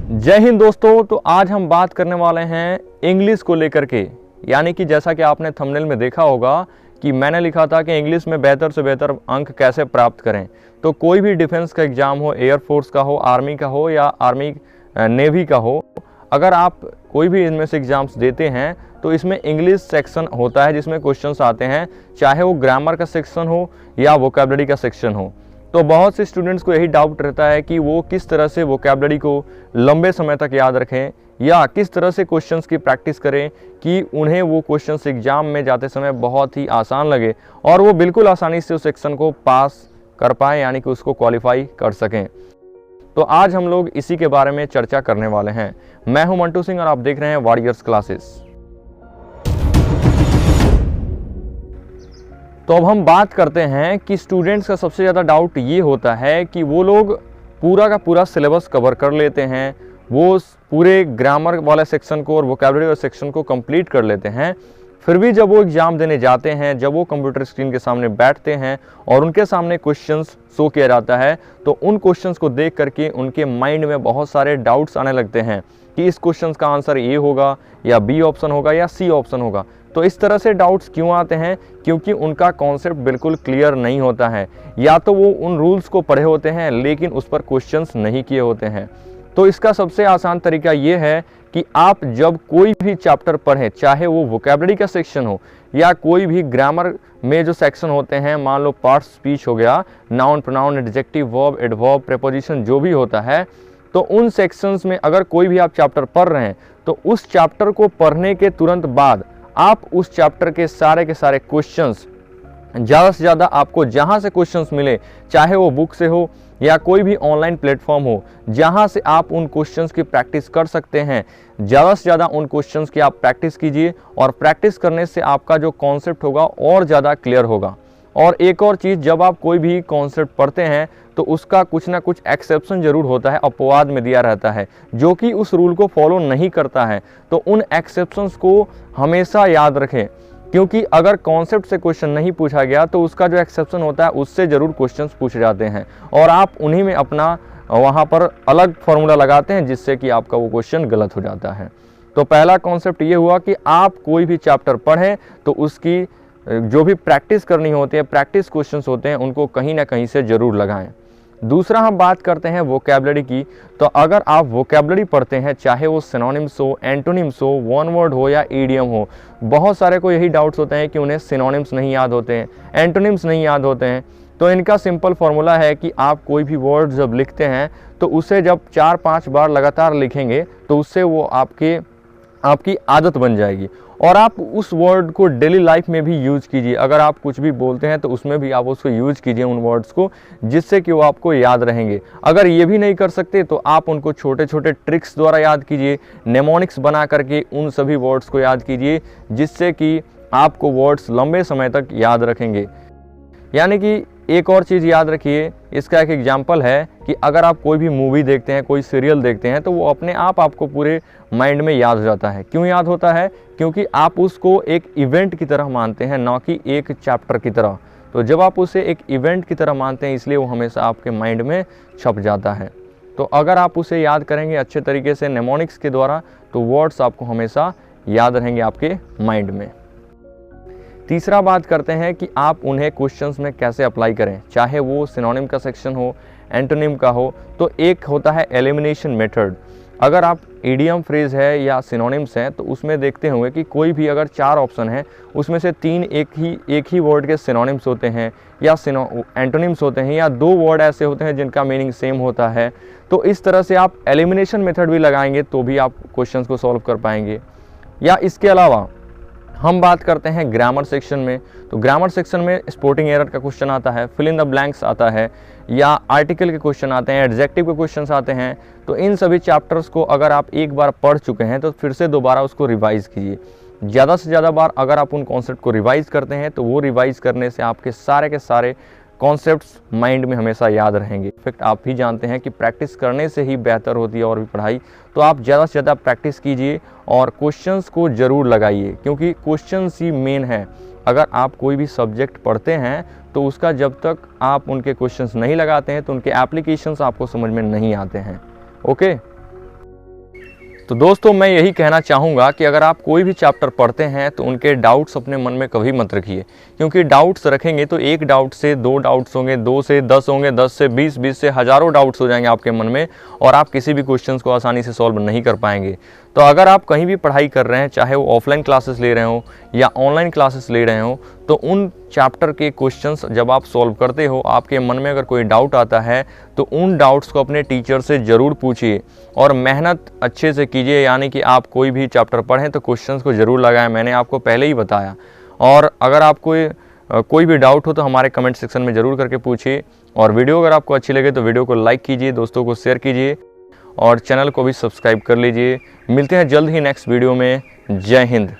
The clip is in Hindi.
जय हिंद दोस्तों। तो आज हम बात करने वाले हैं इंग्लिश को लेकर के। यानी कि जैसा कि आपने थंबनेल में देखा होगा कि मैंने लिखा था कि इंग्लिश में बेहतर से बेहतर अंक कैसे प्राप्त करें। तो कोई भी डिफेंस का एग्ज़ाम हो, एयरफोर्स का हो, आर्मी का हो या आर्मी नेवी का हो, अगर आप कोई भी इनमें से एग्ज़ाम्स देते हैं तो इसमें इंग्लिश सेक्शन होता है जिसमें क्वेश्चंस आते हैं, चाहे वो ग्रामर का सेक्शन हो या वोकैबुलरी का सेक्शन हो। तो बहुत से स्टूडेंट्स को यही डाउट रहता है कि वो किस तरह से वोकैबुलरी को लंबे समय तक याद रखें या किस तरह से क्वेश्चंस की प्रैक्टिस करें कि उन्हें वो क्वेश्चंस एग्जाम में जाते समय बहुत ही आसान लगे और वो बिल्कुल आसानी से उस सेक्शन को पास कर पाएँ, यानी कि उसको क्वालिफाई कर सकें। तो आज हम लोग इसी के बारे में चर्चा करने वाले हैं। मैं हूं मंटू सिंह और आप देख रहे हैं वॉरियर्स क्लासेस। तो अब हम बात करते हैं कि स्टूडेंट्स का सबसे ज़्यादा डाउट ये होता है कि वो लोग पूरा का पूरा सिलेबस कवर कर लेते हैं, वो पूरे ग्रामर वाले सेक्शन को और वोकैबुलरी वाले सेक्शन को कंप्लीट कर लेते हैं, फिर भी जब वो एग्ज़ाम देने जाते हैं, जब वो कंप्यूटर स्क्रीन के सामने बैठते हैं और उनके सामने क्वेश्चंस शो किया जाता है, तो उन क्वेश्चंस को देख करके उनके माइंड में बहुत सारे डाउट्स आने लगते हैं कि इस क्वेश्चंस का आंसर ए होगा या बी ऑप्शन होगा या सी ऑप्शन होगा। तो इस तरह से डाउट्स क्यों आते हैं? क्योंकि उनका कॉन्सेप्ट बिल्कुल क्लियर नहीं होता है, या तो वो उन रूल्स को पढ़े होते हैं लेकिन उस पर क्वेश्चंस नहीं किए होते हैं। तो इसका सबसे आसान तरीका ये है कि आप जब कोई भी चैप्टर पढ़ें, चाहे वो वोकैबुलरी का सेक्शन हो या कोई भी ग्रामर में जो सेक्शन होते हैं, मान लो पार्ट स्पीच हो गया, noun, pronoun, adjective, verb, adverb, preposition जो भी होता है, तो उन सेक्शंस में अगर कोई भी आप चैप्टर पढ़ रहे हैं तो उस चैप्टर को पढ़ने के तुरंत बाद आप उस चैप्टर के सारे क्वेश्चंस ज़्यादा से ज़्यादा आपको जहाँ से क्वेश्चंस मिले, चाहे वो बुक से हो या कोई भी ऑनलाइन प्लेटफॉर्म हो, जहाँ से आप उन क्वेश्चंस की प्रैक्टिस कर सकते हैं, ज़्यादा से ज़्यादा उन क्वेश्चंस की आप प्रैक्टिस कीजिए और प्रैक्टिस करने से आपका जो कॉन्सेप्ट होगा और ज़्यादा क्लियर होगा। और एक और चीज़, जब आप कोई भी कॉन्सेप्ट पढ़ते हैं तो उसका कुछ ना कुछ एक्सेप्शन ज़रूर होता है, अपवाद में दिया रहता है, जो कि उस रूल को फॉलो नहीं करता है। तो उन एक्सेप्शंस को हमेशा याद रखें, क्योंकि अगर कॉन्सेप्ट से क्वेश्चन नहीं पूछा गया तो उसका जो एक्सेप्शन होता है उससे ज़रूर क्वेश्चंस पूछे जाते हैं और आप उन्हीं में अपना वहाँ पर अलग फार्मूला लगाते हैं जिससे कि आपका वो क्वेश्चन गलत हो जाता है। तो पहला कॉन्सेप्ट ये हुआ कि आप कोई भी चैप्टर पढ़ें तो उसकी जो भी प्रैक्टिस करनी होती है, प्रैक्टिस क्वेश्चंस होते हैं, उनको कहीं ना कहीं से ज़रूर लगाएं। दूसरा हम बात करते हैं वोकैबुलरी की। तो अगर आप वोकैबुलरी पढ़ते हैं, चाहे वो सिनोनिम्स हो, एंटोनिम्स हो, वन वर्ड हो या ईडियम हो, बहुत सारे को यही डाउट्स होते हैं कि उन्हें सिनोनिम्स नहीं याद होते हैं, एंटोनिम्स नहीं याद होते हैं। तो इनका सिंपल फार्मूला है कि आप कोई भी वर्ड जब लिखते हैं तो उसे जब 4-5 बार लगातार लिखेंगे तो उससे वो आपकी आदत बन जाएगी और आप उस वर्ड को डेली लाइफ में भी यूज़ कीजिए। अगर आप कुछ भी बोलते हैं तो उसमें भी आप उसको यूज़ कीजिए, उन वर्ड्स को, जिससे कि वो आपको याद रहेंगे। अगर ये भी नहीं कर सकते तो आप उनको छोटे छोटे ट्रिक्स द्वारा याद कीजिए, नेमोनिक्स बना करके उन सभी वर्ड्स को याद कीजिए, जिससे कि आपको वर्ड्स लंबे समय तक याद रखेंगे। यानी कि एक और चीज़ याद रखिए, इसका एक एग्जाम्पल है कि अगर आप कोई भी मूवी देखते हैं, कोई सीरियल देखते हैं, तो वो अपने आप आपको पूरे माइंड में याद हो जाता है। क्यों याद होता है? क्योंकि आप उसको एक इवेंट की तरह मानते हैं, ना कि एक चैप्टर की तरह। तो जब आप उसे एक इवेंट की तरह मानते हैं, इसलिए वो हमेशा आपके माइंड में छप जाता है। तो अगर आप उसे याद करेंगे अच्छे तरीके से नेमोनिक्स के द्वारा, तो वर्ड्स आपको हमेशा याद रहेंगे आपके माइंड में। तीसरा बात करते हैं कि आप उन्हें क्वेश्चंस में कैसे अप्लाई करें, चाहे वो सिनोनिम का सेक्शन हो, एंटोनिम का हो। तो एक होता है एलिमिनेशन मेथड। अगर आप इडियम फ्रेज है या सिनोनिम्स हैं तो उसमें देखते होंगे कि कोई भी अगर 4 ऑप्शन है, उसमें से 3 एक ही वर्ड के सिनोनिम्स होते हैं या एंटोनिम्स होते हैं, या 2 वर्ड ऐसे होते हैं जिनका मीनिंग सेम होता है। तो इस तरह से आप एलिमिनेशन मेथड भी लगाएंगे तो भी आप क्वेश्चंस को सॉल्व कर पाएंगे। या इसके अलावा हम बात करते हैं ग्रामर सेक्शन में। तो ग्रामर सेक्शन में स्पोर्टिंग एरर का क्वेश्चन आता है, फिल इन द ब्लैंक्स आता है, या आर्टिकल के क्वेश्चन आते हैं, एडजेक्टिव के क्वेश्चंस आते हैं। तो इन सभी चैप्टर्स को अगर आप एक बार पढ़ चुके हैं तो फिर से दोबारा उसको रिवाइज़ कीजिए। ज़्यादा से ज़्यादा बार अगर आप उन कॉन्सेप्ट को रिवाइज़ करते हैं तो वो रिवाइज़ करने से आपके सारे के सारे कॉन्सेप्ट्स माइंड में हमेशा याद रहेंगे। इनफैक्ट आप भी जानते हैं कि प्रैक्टिस करने से ही बेहतर होती है और भी पढ़ाई। तो आप ज़्यादा से ज़्यादा प्रैक्टिस कीजिए और क्वेश्चंस को ज़रूर लगाइए, क्योंकि क्वेश्चंस ही मेन है। अगर आप कोई भी सब्जेक्ट पढ़ते हैं तो उसका जब तक आप उनके क्वेश्चंस नहीं लगाते हैं तो उनके एप्लीकेशंस आपको समझ में नहीं आते हैं। ओके। तो दोस्तों मैं यही कहना चाहूँगा कि अगर आप कोई भी चैप्टर पढ़ते हैं तो उनके डाउट्स अपने मन में कभी मत रखिए, क्योंकि डाउट्स रखेंगे तो एक डाउट से 2 डाउट्स होंगे, 2 से 10 होंगे, 10 से 20, 20 से हज़ारों डाउट्स हो जाएंगे आपके मन में और आप किसी भी क्वेश्चंस को आसानी से सॉल्व नहीं कर पाएंगे। तो अगर आप कहीं भी पढ़ाई कर रहे हैं, चाहे वो ऑफलाइन क्लासेस ले रहे हो या ऑनलाइन क्लासेस ले रहे हो, तो उन चैप्टर के क्वेश्चंस जब आप सॉल्व करते हो, आपके मन में अगर कोई डाउट आता है तो उन डाउट्स को अपने टीचर से ज़रूर पूछिए और मेहनत अच्छे से कीजिए। यानी कि आप कोई भी चैप्टर पढ़ें तो क्वेश्चंस को ज़रूर लगाएं, मैंने आपको पहले ही बताया। और अगर आपको कोई भी डाउट हो तो हमारे कमेंट सेक्शन में ज़रूर करके पूछिए। और वीडियो अगर आपको अच्छी लगे तो वीडियो को लाइक कीजिए, दोस्तों को शेयर कीजिए और चैनल को भी सब्सक्राइब कर लीजिए। मिलते हैं जल्द ही नेक्स्ट वीडियो में। जय हिंद।